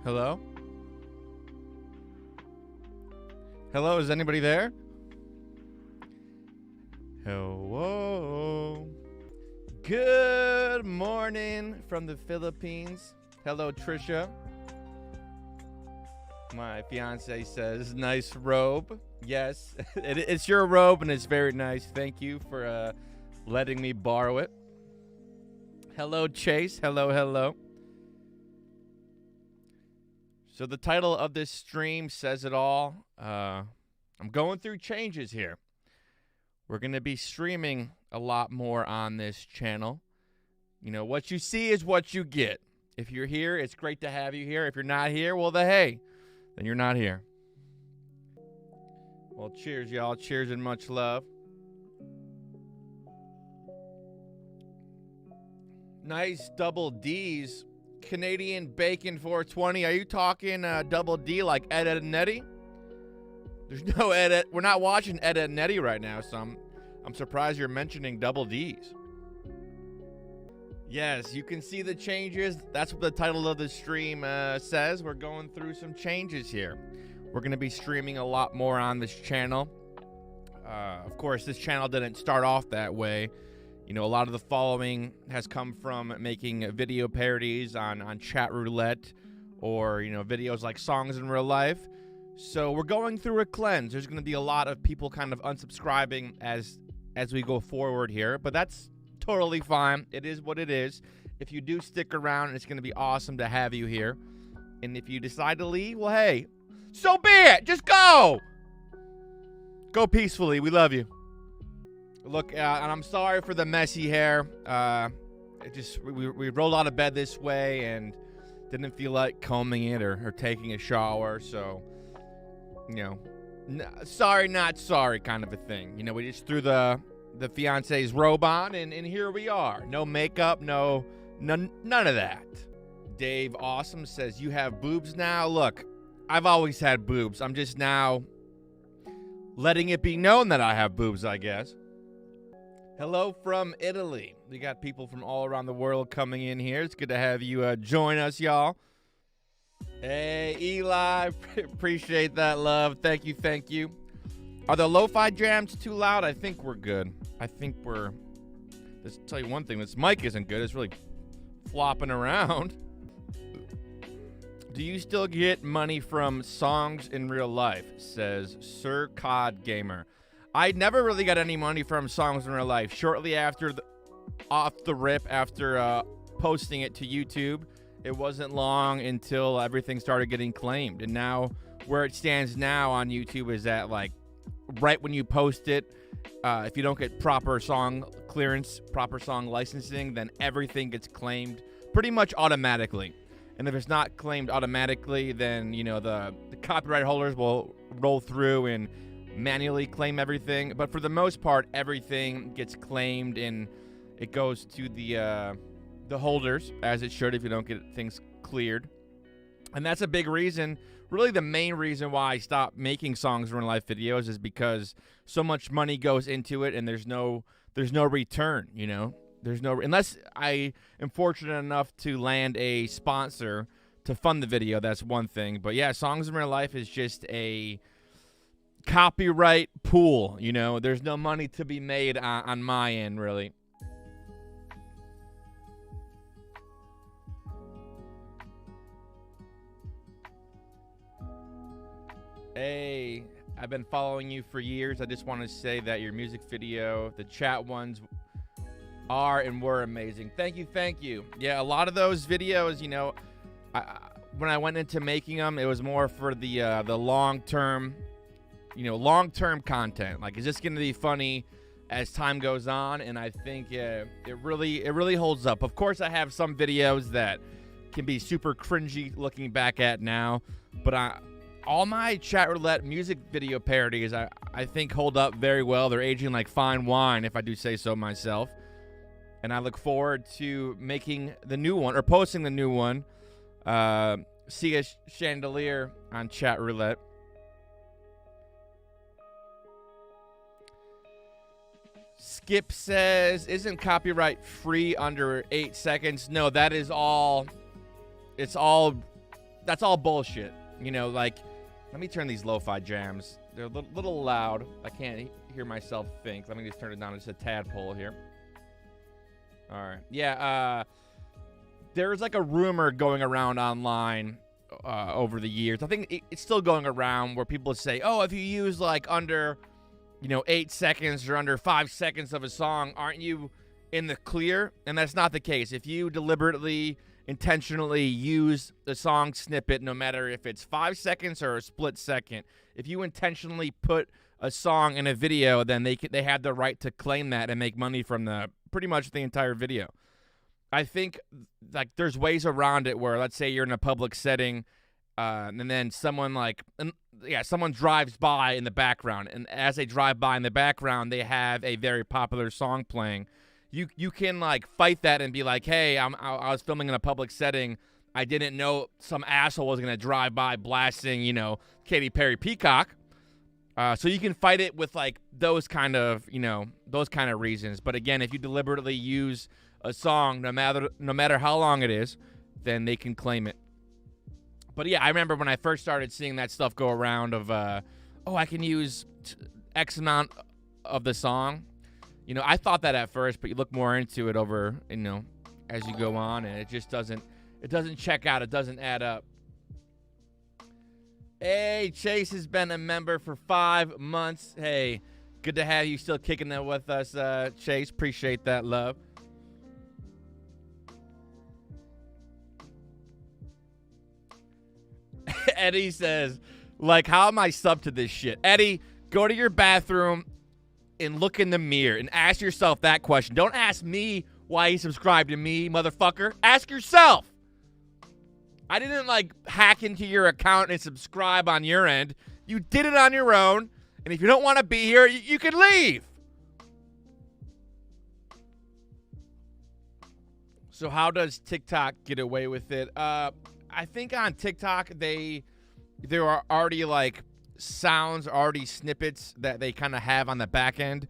Hello? Hello, is anybody there? Hello. Good morning from the Philippines. Hello, Trisha. My fiance says, nice robe. Yes, it's your robe and it's very nice. Thank you for letting me borrow it. Hello, Chase. Hello, hello. So the title of this stream says it all. I'm going through changes here. We're going to be streaming a lot more on this channel. You know, what you see is what you get. If you're here, it's great to have you here. If you're not here, well, then you're not here. Well, cheers, y'all. Cheers and much love. Nice double D's. Canadian Bacon 420. Are you talking double D like Ed, Ed, and Nettie? There's no Ed. We're not watching Ed, Ed, and Nettie right now, so I'm surprised you're mentioning double D's. Yes, you can see the changes. That's what the title of the stream says. We're going through some changes here. We're going to be streaming a lot more on this channel. Of course, this channel didn't start off that way. You know, a lot of the following has come from making video parodies on Chat Roulette or, you know, videos like Songs in Real Life. So we're going through a cleanse. There's going to be a lot of people kind of unsubscribing as we go forward here, but that's totally fine. It is what it is. If you do stick around, it's going to be awesome to have you here. And if you decide to leave, well, hey, so be it. Just go. Go peacefully. We love you. Look, and I'm sorry for the messy hair. We rolled out of bed this way and didn't feel like combing it or taking a shower. So, you know, sorry, not sorry kind of a thing. You know, we just threw the fiance's robe on and here we are. No makeup, none of that. Dave Awesome says, you have boobs now? Look, I've always had boobs. I'm just now letting it be known that I have boobs, I guess. Hello from Italy. We got people from all around the world coming in here. It's good to have you join us, y'all. Hey, Eli. Appreciate that love. Thank you. Are the lo-fi jams too loud? I think we're good. Let's tell you one thing. This mic isn't good. It's really flopping around. Do you still get money from Songs in Real Life? Says Sir Cod Gamer. I never really got any money from Songs in Real Life. Shortly after, off the rip, after posting it to YouTube, it wasn't long until everything started getting claimed. And now, where it stands now on YouTube is that, like, right when you post it, if you don't get proper song clearance, proper song licensing, then everything gets claimed pretty much automatically. And if it's not claimed automatically, then, you know, the copyright holders will roll through and manually claim everything. But for the most part, everything gets claimed and it goes to the holders, as it should if you don't get things cleared. And that's a big reason, really the main reason why I stopped making Songs in Real Life videos is because so much money goes into it and there's no return, you know. Unless I am fortunate enough to land a sponsor to fund the video, that's one thing. But yeah, Songs in Real Life is just a copyright pool, you know. There's no money to be made on my end, really. Hey, I've been following you for years. I just want to say that your music video, the chat ones, are and were amazing. Thank you. Yeah, a lot of those videos, you know, when I went into making them, it was more for the long-term, you know, long-term content. Like, is this going to be funny as time goes on? And I think it really holds up. Of course, I have some videos that can be super cringy looking back at now, but all my Chat Roulette music video parodies, I think hold up very well. They're aging like fine wine, if I do say so myself. And I look forward to making the new one, or posting the new one. See a chandelier on Chat Roulette. Skip says, isn't copyright free under 8 seconds? No, that is all. It's all that's all bullshit. You know, like, let me turn these lo-fi jams. They're a little loud. I can't hear myself think. Let me just turn it down just a tadpole here. All right. Yeah, there's like a rumor going around online over the years. I think it's still going around where people say, oh, if you use like under, 8 seconds or under 5 seconds of a song, aren't you in the clear? And that's not the case. If you deliberately, intentionally use the song snippet, no matter if it's 5 seconds or a split second, if you intentionally put a song in a video, then they have the right to claim that and make money from pretty much the entire video. I think like there's ways around it where, let's say you're in a public setting, and then someone drives by in the background, and as they drive by in the background, they have a very popular song playing. You can like fight that and be like, hey, I was filming in a public setting. I didn't know some asshole was gonna drive by blasting, Katy Perry Peacock. So you can fight it with like those kind of reasons. But again, if you deliberately use a song, no matter how long it is, then they can claim it. But yeah, I remember when I first started seeing that stuff go around of, I can use X amount of the song. I thought that at first, but you look more into it over, as you go on, and it just doesn't check out. It doesn't add up. Hey, Chase has been a member for 5 months. Hey, good to have you still kicking it with us, Chase. Appreciate that, love. Eddie says, like, how am I sub to this shit? Eddie, go to your bathroom and look in the mirror and ask yourself that question. Don't ask me why you subscribe to me, motherfucker. Ask yourself. I didn't, like, hack into your account and subscribe on your end. You did it on your own, and if you don't want to be here, you can leave. So how does TikTok get away with it? I think on TikTok, there are already, like, sounds, already snippets that they kind of have on the back end.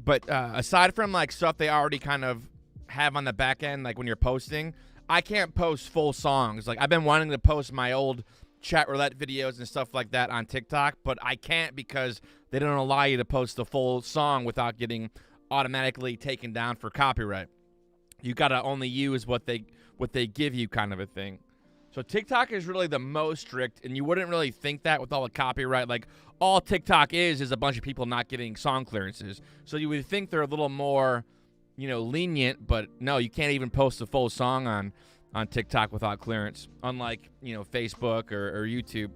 But aside from, like, stuff they already kind of have on the back end, like when you're posting, I can't post full songs. Like, I've been wanting to post my old chat roulette videos and stuff like that on TikTok, but I can't because they don't allow you to post the full song without getting automatically taken down for copyright. You got to only use what they give you, kind of a thing. So TikTok is really the most strict, and you wouldn't really think that with all the copyright. Like, all TikTok is a bunch of people not getting song clearances. So you would think they're a little more, lenient, but no, you can't even post a full song on TikTok without clearance, unlike, Facebook or YouTube.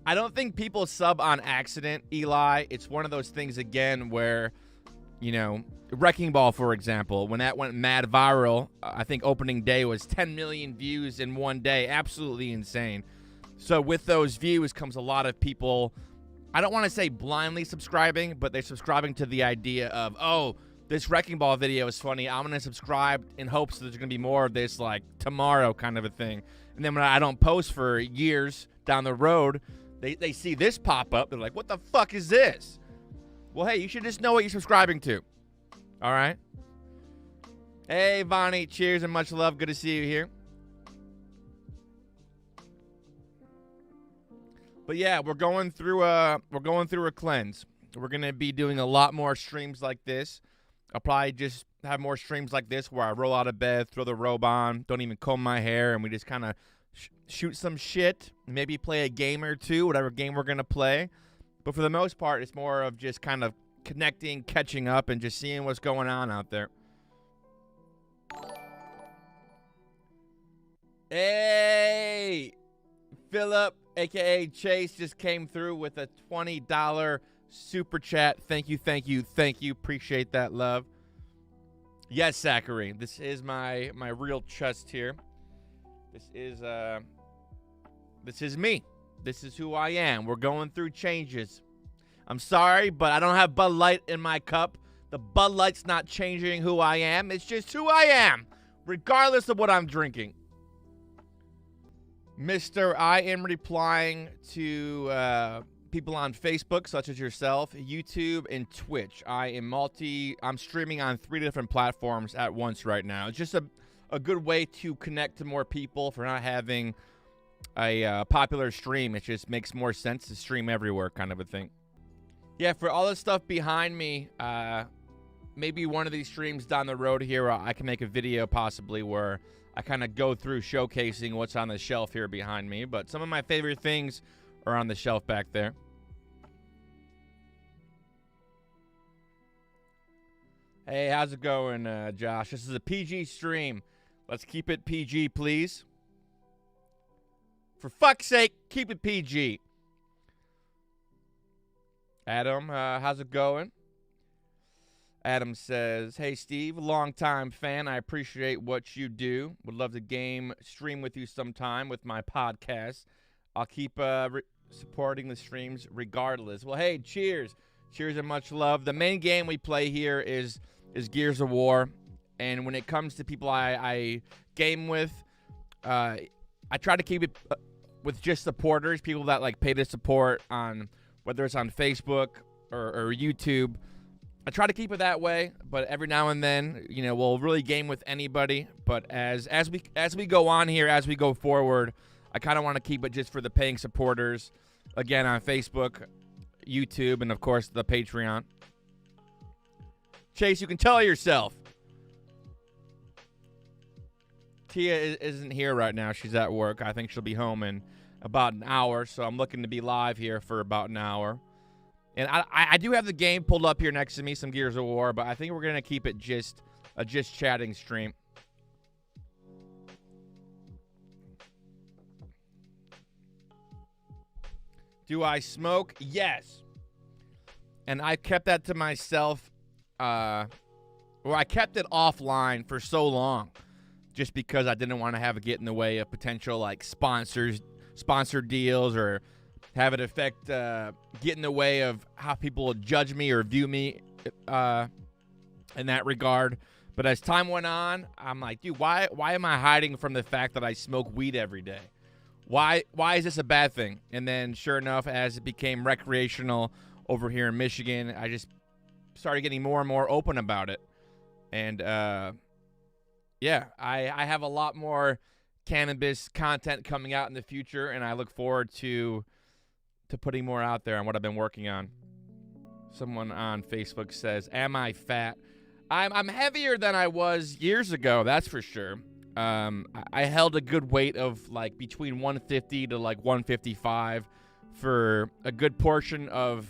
I don't think people sub on accident, Eli. It's one of those things, again, where, Wrecking Ball, for example, when that went mad viral, I think opening day was 10 million views in one day. Absolutely insane. So with those views comes a lot of people, I don't want to say blindly subscribing, but they're subscribing to the idea of, oh, this Wrecking Ball video is funny. I'm going to subscribe in hopes that there's going to be more of this, like, tomorrow kind of a thing. And then when I don't post for years down the road, they see this pop up. They're like, what the fuck is this? Well, hey, you should just know what you're subscribing to. All right? Hey, Vonnie, cheers and much love. Good to see you here. But yeah, we're going through a cleanse. We're going to be doing a lot more streams like this. I'll probably just have more streams like this where I roll out of bed, throw the robe on, don't even comb my hair, and we just kind of shoot some shit, maybe play a game or two, whatever game we're going to play. But for the most part, it's more of just kind of connecting, catching up, and just seeing what's going on out there. Hey! Philip, a.k.a. Chase, just came through with a $20 super chat. Thank you, thank you, thank you. Appreciate that, love. Yes, Zachary, this is my real chest here. This is me. This is who I am. We're going through changes. I'm sorry, but I don't have Bud Light in my cup. The Bud Light's not changing who I am. It's just who I am, regardless of what I'm drinking. Mister, I am replying to people on Facebook, such as yourself, YouTube, and Twitch. I'm streaming on 3 different platforms at once right now. It's just a a good way to connect to more people for not having a popular stream. It just makes more sense to stream everywhere, kind of a thing. Yeah, for all this stuff behind me, maybe one of these streams down the road here, I can make a video possibly where I kind of go through showcasing what's on the shelf here behind me. But some of my favorite things are on the shelf back there. Hey, how's it going, Josh? This is a PG stream. Let's keep it PG, please. For fuck's sake, keep it PG. Adam, how's it going? Adam says, hey, Steve, longtime fan. I appreciate what you do. Would love to stream with you sometime with my podcast. I'll keep supporting the streams regardless. Well, hey, cheers. Cheers and much love. The main game we play here is Gears of War. And when it comes to people I game with, I try to keep it with just supporters, people that like pay to support on, whether it's on Facebook or YouTube. I try to keep it that way, but every now and then, you know, we'll really game with anybody. But as we go on here, as we go forward, I kind of want to keep it just for the paying supporters. Again, on Facebook, YouTube, and of course the Patreon. Chase, you can tell yourself. Tia isn't here right now. She's at work. I think she'll be home in about an hour, so I'm looking to be live here for about an hour. And I do have the game pulled up here next to me, some Gears of War, but I think we're going to keep it just a chatting stream. Do I smoke? Yes. And I kept that to myself. I kept it offline for so long just because I didn't want to have it get in the way of potential like sponsored deals or have it affect, get in the way of how people will judge me or view me in that regard. But as time went on, I'm like, dude, why am I hiding from the fact that I smoke weed every day? Why is this a bad thing? And then sure enough, as it became recreational over here in Michigan, I just started getting more and more open about it. And yeah, I have a lot more cannabis content coming out in the future, and I look forward to putting more out there on what I've been working on. Someone on Facebook says, am I fat? I'm heavier than I was years ago, that's for sure. I held a good weight of like between 150 to like 155 for a good portion of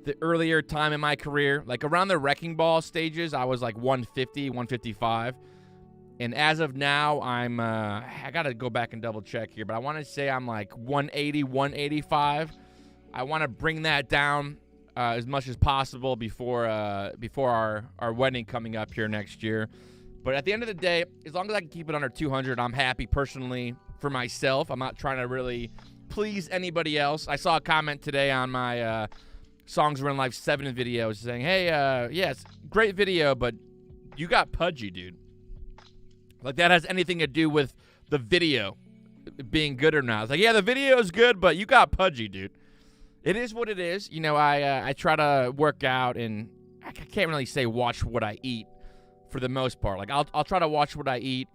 the earlier time in my career. Like around the Wrecking Ball stages, I was like 150, 155. And as of now, I got to go back and double check here, but I want to say I'm like 180, 185. I want to bring that down as much as possible before our wedding coming up here next year. But at the end of the day, as long as I can keep it under 200, I'm happy personally for myself. I'm not trying to really please anybody else. I saw a comment today on my Songs Run Life 7 video saying, hey, yes, great video, but you got pudgy, dude. Like that has anything to do with the video being good or not. It's like, yeah, the video is good, but you got pudgy, dude. It is what it is. You know, I try to work out, and I can't really say watch what I eat for the most part. Like I'll try to watch what I eat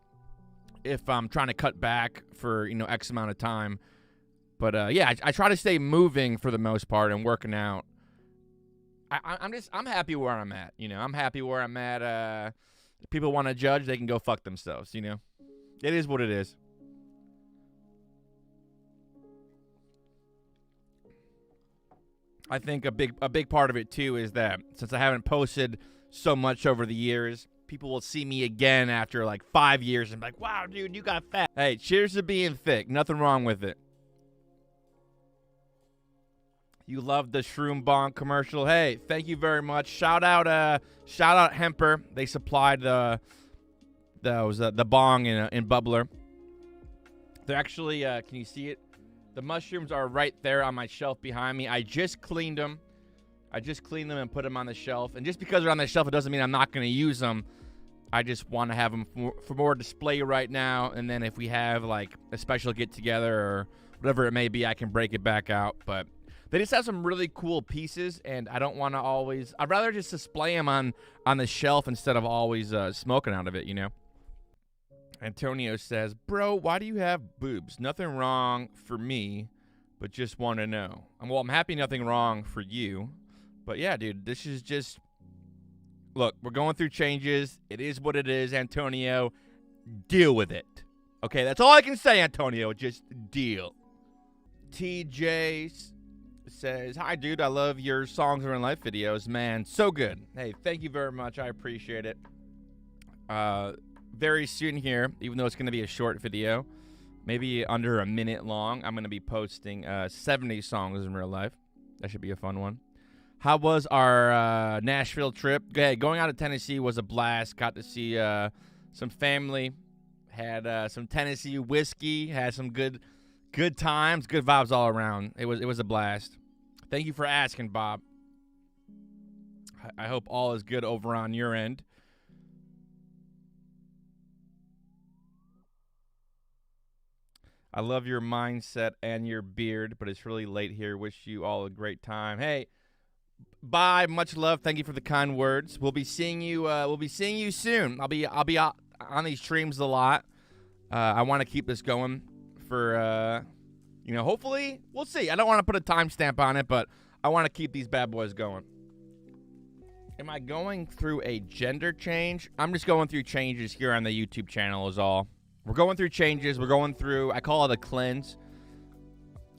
if I'm trying to cut back for, you know, X amount of time. But yeah, I try to stay moving for the most part and working out. I'm happy where I'm at. You know, I'm happy where I'm at. If people want to judge, they can go fuck themselves. You know, it is what it is. I think a big part of it too is that since I haven't posted so much over the years, people will see me again after like 5 years and be like, wow, dude, you got fat. Hey, cheers to being thick. Nothing wrong with it. You love the Shroom Bong commercial. Hey, thank you very much. Shout out Hemper. They supplied the bong in Bubbler. They're actually, can you see it? The mushrooms are right there on my shelf behind me. I just cleaned them. And put them on the shelf. And just because they're on the shelf, it doesn't mean I'm not going to use them. I just want to have them for more display right now. And then if we have like a special get together or whatever it may be, I can break it back out. But they just have some really cool pieces, and I don't want to always. I'd rather just display them on the shelf instead of always smoking out of it, you know. Antonio says, bro, why do you have boobs? Nothing wrong for me, but just want to know. Well, I'm happy nothing wrong for you. But yeah, dude, this is just... Look, we're going through changes. It is what it is, Antonio. Deal with it. Okay, that's all I can say, Antonio. Just deal. TJ says, hi, dude. I love your Songs Are in Life videos, man. So good. Hey, thank you very much. I appreciate it. Very soon here, even though it's going to be a short video, maybe under a minute long, I'm going to be posting 70 songs in real life. That should be a fun one. How was our Nashville trip? Hey, going out to Tennessee was a blast. Got to see some family. Had some Tennessee whiskey. Had some good times, good vibes all around. It was a blast. Thank you for asking, Bob. I hope all is good over on your end. I love your mindset and your beard, but it's really late here. Wish you all a great time. Hey, bye. Much love. Thank you for the kind words. We'll be seeing you. We'll be seeing you soon. I'll be out on these streams a lot. I want to keep this going for hopefully we'll see. I don't want to put a timestamp on it, but I want to keep these bad boys going. Am I going through a gender change? I'm just going through changes here on the YouTube channel is all. We're going through changes. We're going through, I call it a cleanse.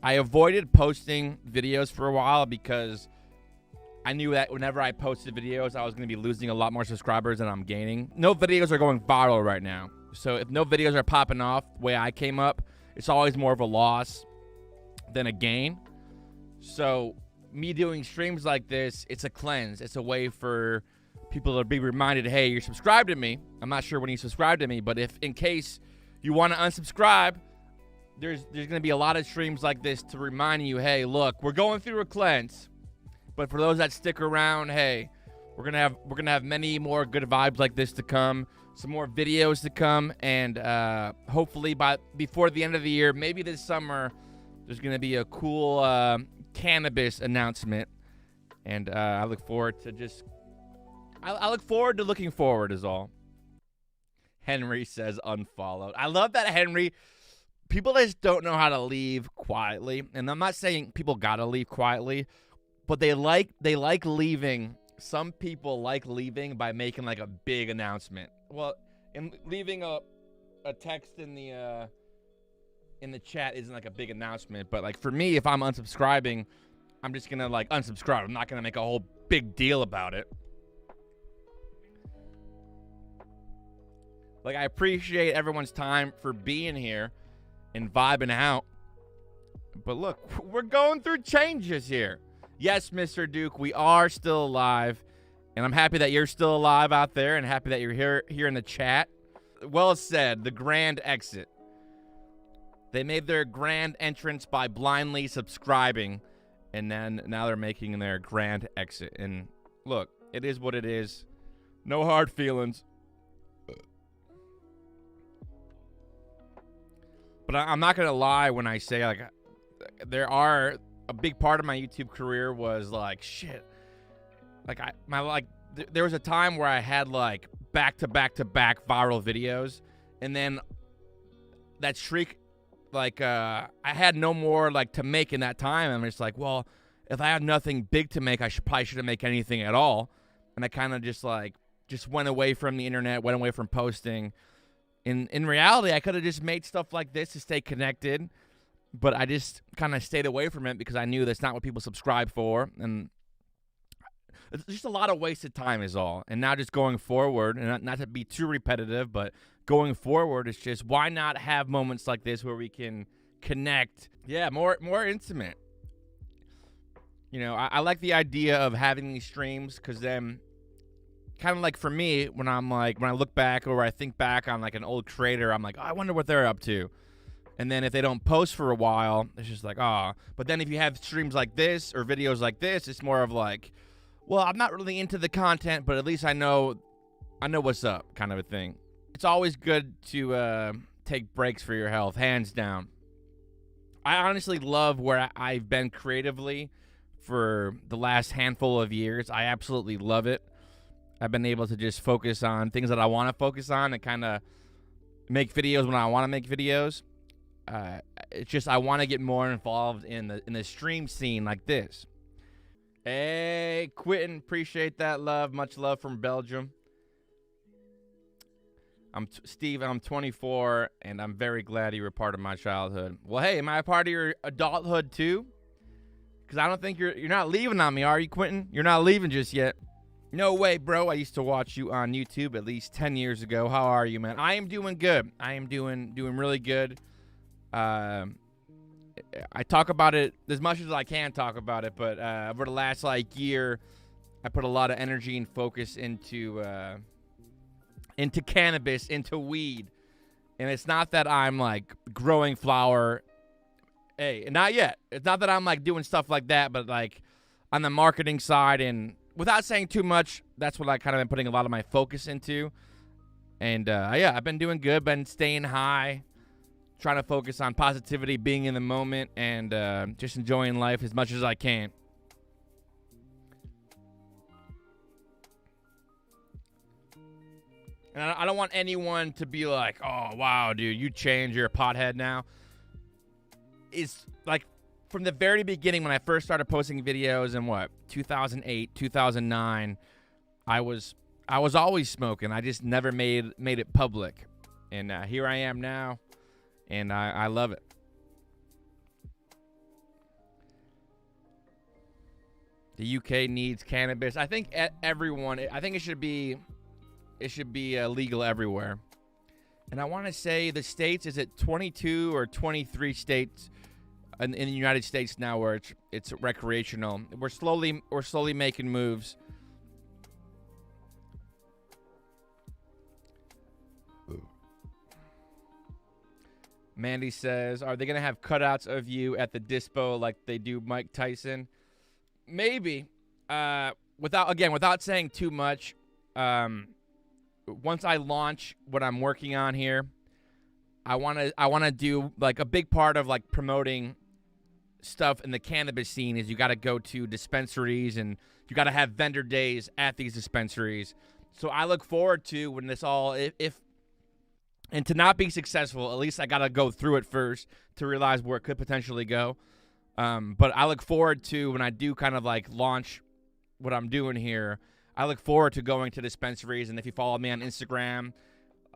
I avoided posting videos for a while because I knew that whenever I posted videos, I was going to be losing a lot more subscribers than I'm gaining. No videos are going viral right now. So if no videos are popping off the way I came up, it's always more of a loss than a gain. So me doing streams like this, it's a cleanse. It's a way for people to be reminded, hey, you're subscribed to me. I'm not sure when you subscribe to me, but if in case you want to unsubscribe, there's going to be a lot of streams like this to remind you, hey, look, we're going through a cleanse. But for those that stick around, hey, we're gonna have many more good vibes like this to come, some more videos to come, and hopefully before the end of the year, maybe this summer, there's gonna be a cool cannabis announcement, and I look forward to looking forward is all. Henry says unfollowed. I love that, Henry. People just don't know how to leave quietly, and I'm not saying people gotta leave quietly, but they like leaving. Some people like leaving by making like a big announcement. Well, and leaving a text in the chat isn't like a big announcement, but like for me, if I'm unsubscribing, I'm just gonna like unsubscribe. I'm not gonna make a whole big deal about it. Like, I appreciate everyone's time for being here and vibing out. But look, we're going through changes here. Yes, Mr. Duke, we are still alive. And I'm happy that you're still alive out there and happy that you're here in the chat. Well said, the grand exit. They made their grand entrance by blindly subscribing. And then now they're making their grand exit. And look, it is what it is. No hard feelings. But I'm not going to lie when I say, like, a big part of my YouTube career was, like, shit. Like, there was a time where I had, like, back-to-back-to-back viral videos. And then that streak, like, I had no more, like, to make in that time. I'm just like, well, if I had nothing big to make, I probably shouldn't make anything at all. And I kind of just went away from the internet, went away from posting. In reality, I could have just made stuff like this to stay connected, but I just kind of stayed away from it because I knew that's not what people subscribe for, and it's just a lot of wasted time is all. And now just going forward, and not to be too repetitive, but going forward, it's just why not have moments like this where we can connect? Yeah, more intimate. You know, I like the idea of having these streams because then, kind of like for me, when I look back or I think back on like an old creator, I'm like, oh, I wonder what they're up to. And then if they don't post for a while, it's just like, oh. But then if you have streams like this or videos like this, it's more of like, well, I'm not really into the content, but at least I know what's up, kind of a thing. It's always good to take breaks for your health, hands down. I honestly love where I've been creatively for the last handful of years. I absolutely love it. I've been able to just focus on things that I want to focus on and kind of make videos when I want to make videos. It's just I want to get more involved in the stream scene like this. Hey, Quentin, appreciate that love. Much love from Belgium. Steve, I'm 24, and I'm very glad you were part of my childhood. Well, hey, am I a part of your adulthood too? Because I don't think you're not leaving on me, are you, Quentin? You're not leaving just yet. No way, bro. I used to watch you on YouTube at least 10 years ago. How are you, man? I am doing good. I am doing really good. I talk about it as much as I can talk about it, but over the last year, I put a lot of energy and focus into cannabis, into weed. And it's not that I'm growing flower. Hey, not yet. It's not that I'm doing stuff like that, but on the marketing side, and without saying too much, that's what I kind of been putting a lot of my focus into. And yeah, I've been doing good, been staying high, trying to focus on positivity, being in the moment, and just enjoying life as much as I can. And I don't want anyone to be like, oh, wow, dude, you changed. You're a pothead now. It's from the very beginning when I first started posting videos in 2008, 2009, I was always smoking. I just never made it public. And here I am now, and I love it. The UK needs cannabis. I think everyone, I think it should be legal everywhere. And I want to say the states, is it 22 or 23 states in the United States now where it's recreational. We're slowly making moves. Mandy says, are they going to have cutouts of you at the dispo like they do Mike Tyson? Maybe. Without saying too much, once I launch what I'm working on here, I want to do a big part of promoting stuff in the cannabis scene is you got to go to dispensaries and you got to have vendor days at these dispensaries. So I look forward to when this all, if and to not be successful, at least I got to go through it first to realize where it could potentially go. But I look forward to when I do kind of launch what I'm doing here, I look forward to going to dispensaries. And if you follow me on Instagram,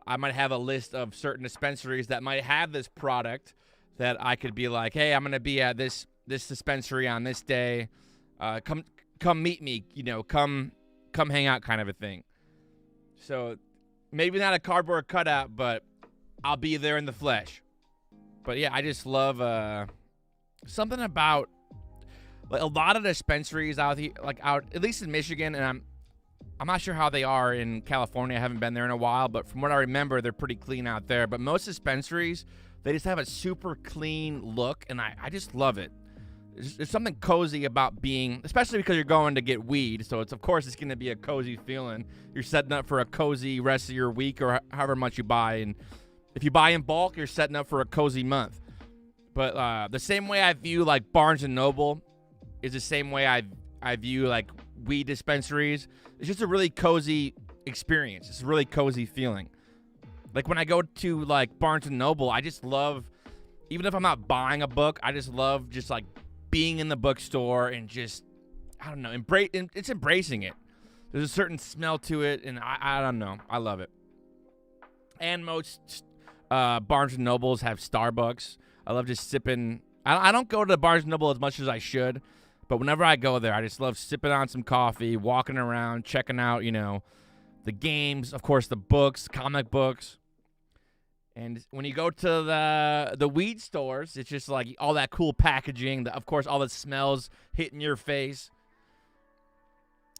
I might have a list of certain dispensaries that might have this product that I could be like, hey, I'm going to be at this dispensary on this day. Come meet me, come hang out kind of a thing. So maybe not a cardboard cutout, but I'll be there in the flesh. But yeah, I just love something about a lot of dispensaries out here, out at least in Michigan, and I'm not sure how they are in California. I haven't been there in a while, but from what I remember, they're pretty clean out there. But most dispensaries, they just have a super clean look, and I just love it. There's something cozy about being, especially because you're going to get weed, so of course it's going to be a cozy feeling. You're setting up for a cozy rest of your week or however much you buy, and if you buy in bulk, you're setting up for a cozy month. But the same way I view Barnes & Noble is the same way I view weed dispensaries. It's just a really cozy experience. It's a really cozy feeling. When I go to Barnes & Noble, I just love, even if I'm not buying a book, I just love just being in the bookstore and just, I don't know, it's embracing it. There's a certain smell to it, and I don't know. I love it. And most Barnes & Nobles have Starbucks. I love just sipping. I don't go to Barnes & Noble as much as I should, but whenever I go there, I just love sipping on some coffee, walking around, checking out, the games, of course, the books, comic books. And when you go to the weed stores, it's just all that cool packaging, of course, all the smells hitting your face.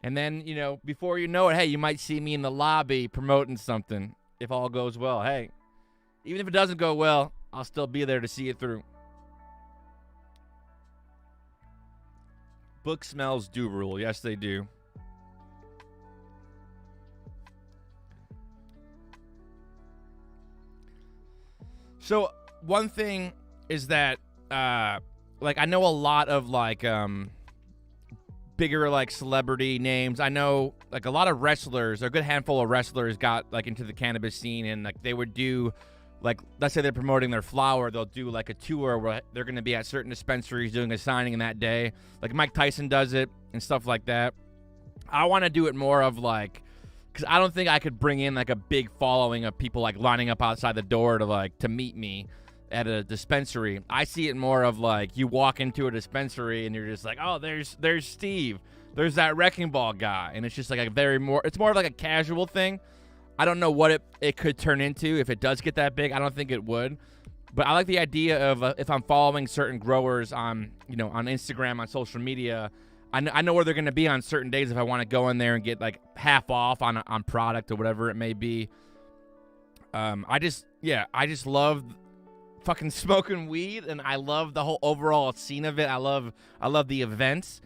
And then, before you know it, hey, you might see me in the lobby promoting something if all goes well. Hey, even if it doesn't go well, I'll still be there to see it through. Book smells do rule. Yes, they do. So one thing is that, I know a lot of bigger celebrity names. I know a lot of wrestlers, a good handful of wrestlers got into the cannabis scene, and they would do like, let's say they're promoting their flower, they'll do like a tour where they're going to be at certain dispensaries doing a signing in that day. Like Mike Tyson does it and stuff like that. I want to do it more of like, because I don't think I could bring in like a big following of people like lining up outside the door to meet me at a dispensary. I see it more of like you walk into a dispensary and you're just like, oh, there's Steve. There's that wrecking ball guy. And it's just like it's more of like a casual thing. I don't know what it could turn into if it does get that big. I don't think it would. But I like the idea of if I'm following certain growers on Instagram, on social media, I know where they're going to be on certain days if I want to go in there and get like half off on product or whatever it may be. I just love fucking smoking weed, and I love the whole overall scene of it. I love the events.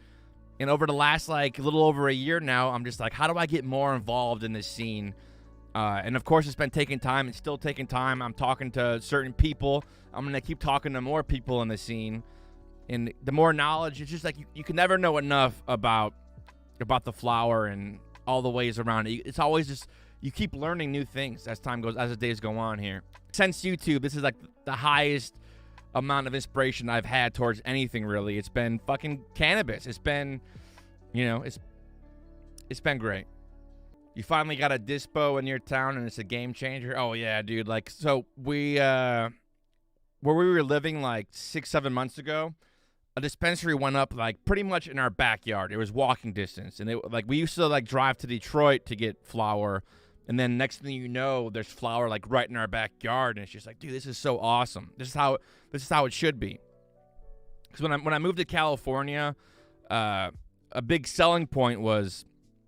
And over the last like a little over a year now, I'm just like, how do I get more involved in this scene? And of course, it's been taking time. It's still taking time. I'm talking to certain people. I'm going to keep talking to more people in the scene. And the more knowledge, it's just like you can never know enough about the flower and all the ways around it. It's always just, you keep learning new things as the days go on here. Since YouTube, this is like the highest amount of inspiration I've had towards anything, really. It's been fucking cannabis. It's been, it's been great. You finally got a dispo in your town and it's a game changer. Oh yeah, dude. Like, so we, where we were living like 6-7 months ago, a dispensary went up like pretty much in our backyard. It was walking distance. And we used to like drive to Detroit to get flower. And then next thing you know, there's flower like right in our backyard. And it's just like, dude, this is so awesome. This is how it should be. Because when I moved to California, a big selling point was,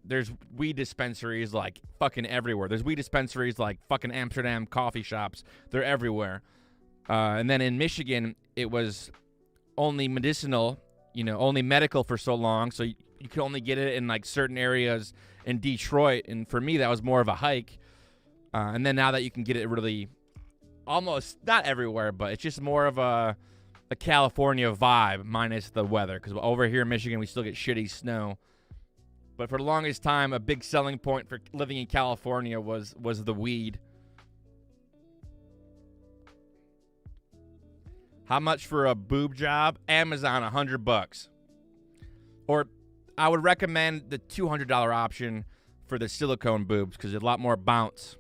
there's weed dispensaries like fucking everywhere. There's weed dispensaries like fucking Amsterdam coffee shops. They're everywhere. And then in Michigan, it was only medicinal, only medical for so long. So you could only get it in like certain areas in Detroit. And for me, that was more of a hike. And then now that you can get it really almost not everywhere, but it's just more of a California vibe minus the weather. Because over here in Michigan, we still get shitty snow. But for the longest time, a big selling point for living in California was the weed. How much for a boob job? Amazon, $100. Or I would recommend the $200 option for the silicone boobs because there's a lot more bounce.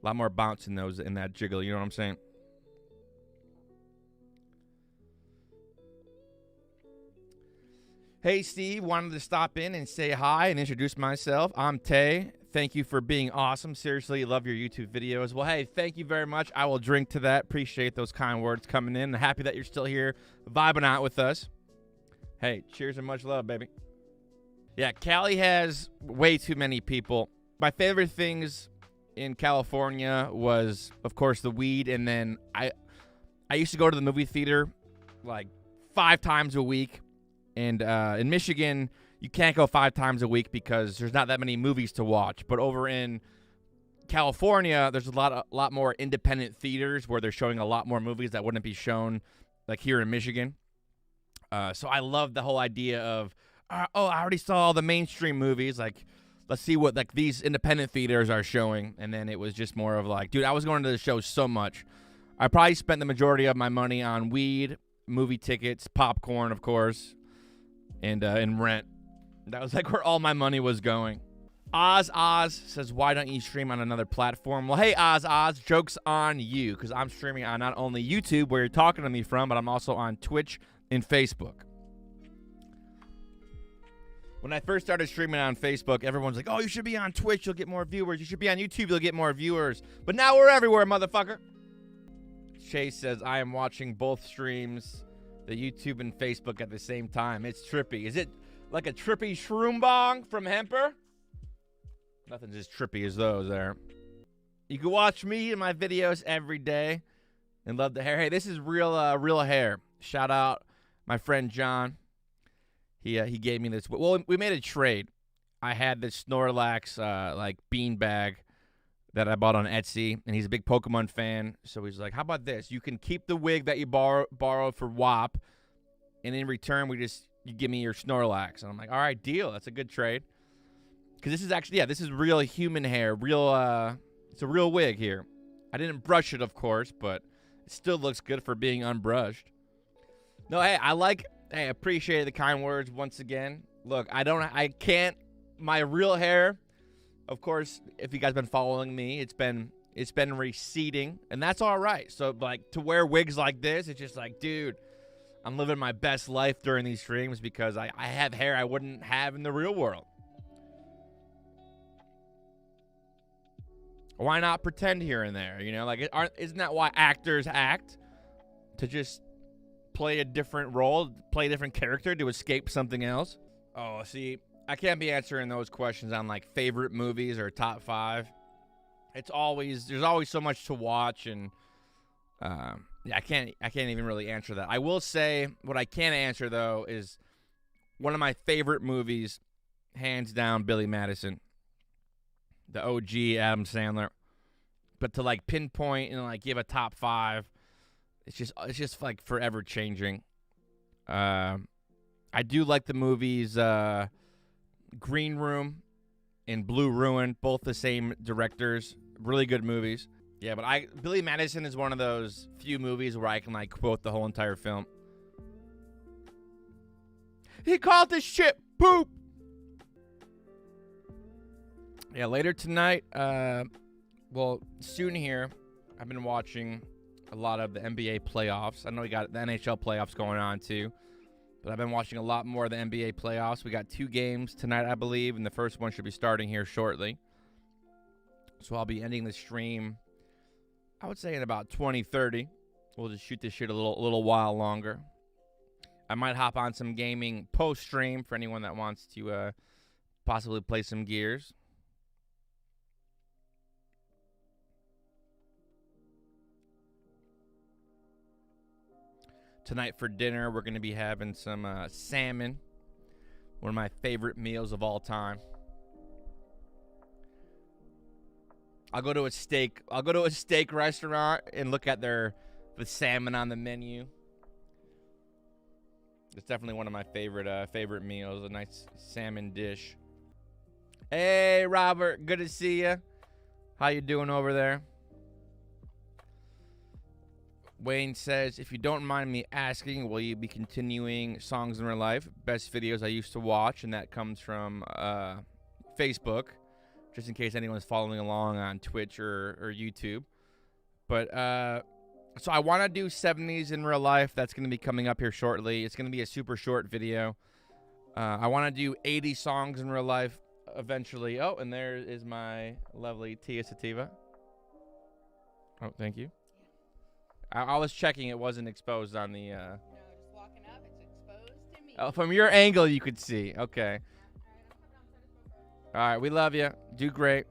A lot more bounce in that jiggle. You know what I'm saying? Hey, Steve, wanted to stop in and say hi and introduce myself. I'm Tay. Thank you for being awesome. Seriously, love your YouTube videos. Well, hey, thank you very much. I will drink to that. Appreciate those kind words coming in. Happy that you're still here vibing out with us. Hey, cheers and much love, baby. Yeah, Cali has way too many people. My favorite things in California was, of course, the weed. And then I used to go to the movie theater like 5 times a week. And in Michigan, you can't go 5 times a week because there's not that many movies to watch. But over in California, there's a lot more independent theaters where they're showing a lot more movies that wouldn't be shown like here in Michigan. So I love the whole idea of, I already saw all the mainstream movies. Like, let's see what like these independent theaters are showing. And then it was just more of like, dude, I was going to the show so much. I probably spent the majority of my money on weed, movie tickets, popcorn, of course. And rent. That was like where all my money was going. Oz says, why don't you stream on another platform? Well, hey, Oz, joke's on you, because I'm streaming on not only YouTube, where you're talking to me from, but I'm also on Twitch and Facebook. When I first started streaming on Facebook, everyone's like, oh, you should be on Twitch, you'll get more viewers. You should be on YouTube, you'll get more viewers. But now we're everywhere, motherfucker. Chase says, I am watching both streams, the YouTube and Facebook at the same time. It's trippy. Is it like a trippy shroom bong from Hemper? Nothing's as trippy as those there. You can watch me in my videos every day and love the hair. Hey, this is real hair. Shout out my friend John. He gave me this. Well, we made a trade. I had this Snorlax like bean bag that I bought on Etsy, and he's a big Pokemon fan. So he's like, how about this? You can keep the wig that you borrowed for WAP, and in return, you give me your Snorlax. And I'm like, all right, deal. That's a good trade. Because this is actually, this is real human hair. It's a real wig here. I didn't brush it, of course, but it still looks good for being unbrushed. No, hey, I appreciate the kind words once again. Look, I can't, my real hair, of course, if you guys been following me, it's been receding, and that's all right. So, like, to wear wigs like this, it's just like, dude, I'm living my best life during these streams because I have hair I wouldn't have in the real world. Why not pretend here and there? You know, like, isn't that why actors act? To just play a different role, play a different character to escape something else? Oh, see, I can't be answering those questions on, like, favorite movies or top 5. There's always so much to watch, and yeah, I can't even really answer that. I will say what I can answer though is one of my favorite movies, hands down, Billy Madison, the OG Adam Sandler. But to like pinpoint and like give a top 5, it's just like forever changing. I do like the movies Green Room and Blue Ruin, both the same directors, really good movies. Yeah, but Billy Madison is one of those few movies where I can like quote the whole entire film. He called this shit poop. Yeah, later tonight, well, soon here, I've been watching a lot of the NBA playoffs. I know we got the NHL playoffs going on too, but I've been watching a lot more of the NBA playoffs. We got 2 games tonight, I believe, and the first one should be starting here shortly. So I'll be ending the stream, I would say in about 20-30. We'll just shoot this shit a little while longer. I might hop on some gaming post-stream for anyone that wants to possibly play some Gears. Tonight for dinner, we're going to be having some salmon, one of my favorite meals of all time. I'll go to a steak restaurant and look at the salmon on the menu. It's definitely one of my favorite meals, a nice salmon dish. Hey, Robert, good to see you. How you doing over there? Wayne says, if you don't mind me asking, will you be continuing Songs in Real Life? Best videos I used to watch, and that comes from Facebook, just in case anyone's following along on Twitch or YouTube. But so I want to do 70s in real life. That's going to be coming up here shortly. It's going to be a super short video. I want to do 80 songs in real life eventually. Oh, and there is my lovely Tia Sativa. Oh, thank you. I was checking. It wasn't exposed on the... No, just walking up. It's exposed to me. Oh, from your angle, you could see. Okay. All right, we love you. Do great.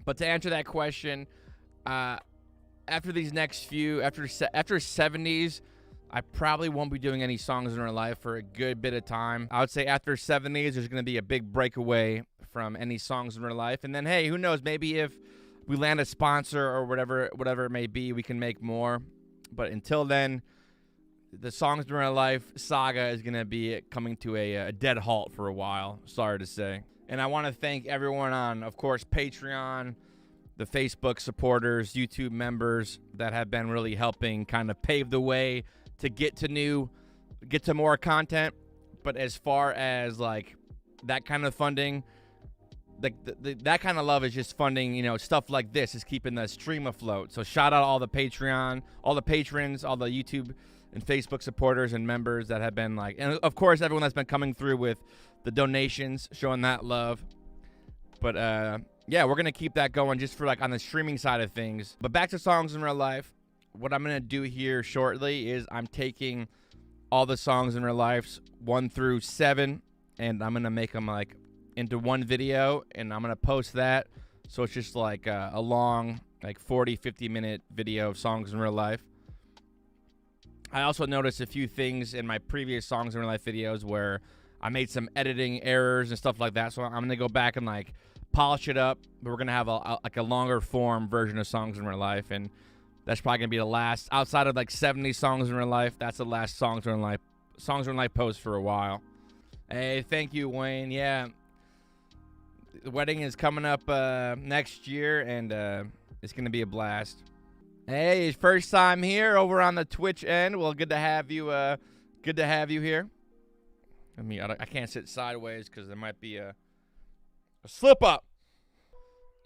But to answer that question, after these next few, after 70s, I probably won't be doing any songs in real life for a good bit of time. I would say after 70s, there's going to be a big breakaway from any songs in real life. And then, hey, who knows? Maybe if we land a sponsor or whatever it may be, we can make more. But until then, the Songs in Real Life saga is going to be coming to a dead halt for a while, sorry to say. And I want to thank everyone on, of course, Patreon, the Facebook supporters, YouTube members that have been really helping kind of pave the way to get to more content. But as far as like that kind of funding, that kind of love is just funding, you know, stuff like this is keeping the stream afloat. So shout out all the Patreon, all the patrons, all the YouTube and Facebook supporters and members that have been like, and of course everyone that's been coming through with the donations, showing that love. But yeah, we're gonna keep that going just for like on the streaming side of things. But back to Songs in Real Life. What I'm gonna do here shortly is I'm taking all the Songs in Real Life 1 through 7, and I'm gonna make them like into one video, and I'm gonna post that, so it's just like a long, like 40-50 minute video of Songs in Real Life. I also noticed a few things in my previous Songs in Real Life videos where I made some editing errors and stuff like that, so I'm gonna go back and like polish it up. But we're gonna have a longer form version of Songs in Real Life, and that's probably gonna be the last, outside of like 70 Songs in Real Life, that's the last Songs in Real Life post for a while. Hey, thank you, Wayne. Yeah, the wedding is coming up next year, and It's going to be a blast. Hey, first time here over on the Twitch end. Well, good to have you. Good to have you here. I can't sit sideways because there might be a slip up.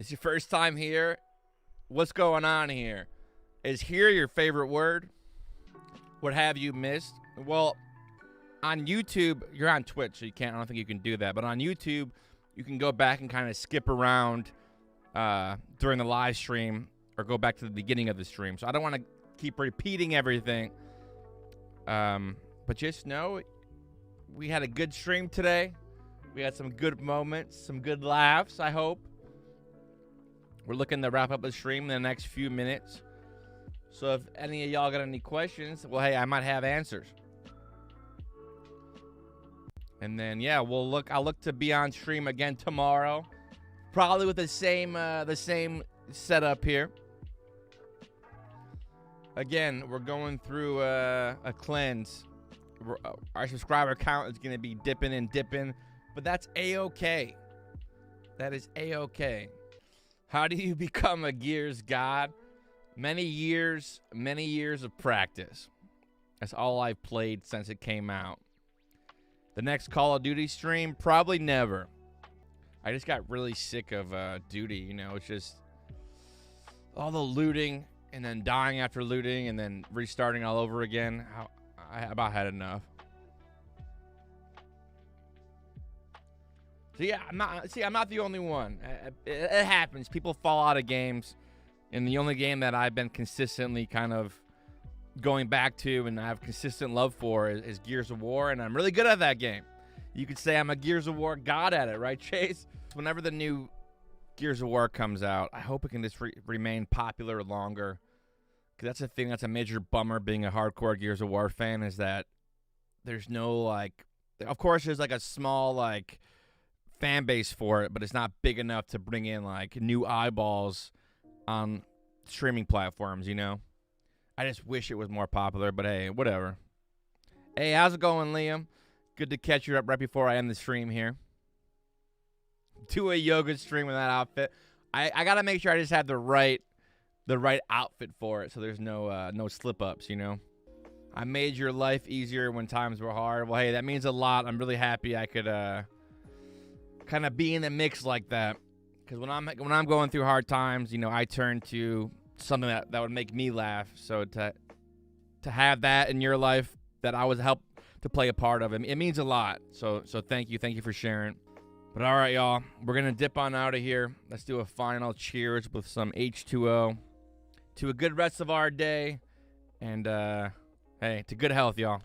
It's your first time here. What's going on here? Is here your favorite word? What have you missed? Well, on YouTube, you're on Twitch, so I don't think you can do that. But on YouTube, you can go back and kind of skip around during the live stream or go back to the beginning of the stream. So I don't want to keep repeating everything. But just know we had a good stream today. We had some good moments, some good laughs, I hope. We're looking to wrap up the stream in the next few minutes. So if any of y'all got any questions, well, hey, I might have answers. And then, yeah, I'll look to be on stream again tomorrow. Probably with the same setup here. Again, we're going through a cleanse. Our subscriber count is going to be dipping and dipping, but that's A-okay. That is A-okay. How do you become a Gears god? Many years of practice. That's all I've played since it came out. The next Call of Duty stream, probably never. I just got really sick of Duty, you know. It's just all the looting and then dying after looting and then restarting all over again. I about had enough. So yeah, I'm not the only one. It happens. People fall out of games, and the only game that I've been consistently kind of going back to and I have consistent love for is Gears of War, and I'm really good at that game. You could say I'm a Gears of War god at it, right, Chase? Whenever the new Gears of War comes out, I hope it can just remain popular longer. Because that's a thing that's a major bummer being a hardcore Gears of War fan is that there's no, like, of course there's, like, a small, like, fan base for it, but it's not big enough to bring in, like, new eyeballs on streaming platforms, you know? I just wish it was more popular, but hey, whatever. Hey, how's it going, Liam? Good to catch you up right before I end the stream here. Do a yoga stream in that outfit. I got to make sure I just have the right outfit for it so there's no slip-ups, you know? I made your life easier when times were hard. Well, hey, that means a lot. I'm really happy I could kind of be in the mix like that. Because when I'm going through hard times, you know, I turn to something that would make me laugh. So to have that in your life that I was helped to play a part of, it means a lot. So thank you for sharing. But all right, y'all, we're gonna dip on out of here. Let's do a final cheers with some H2O to a good rest of our day, and hey, to good health, y'all.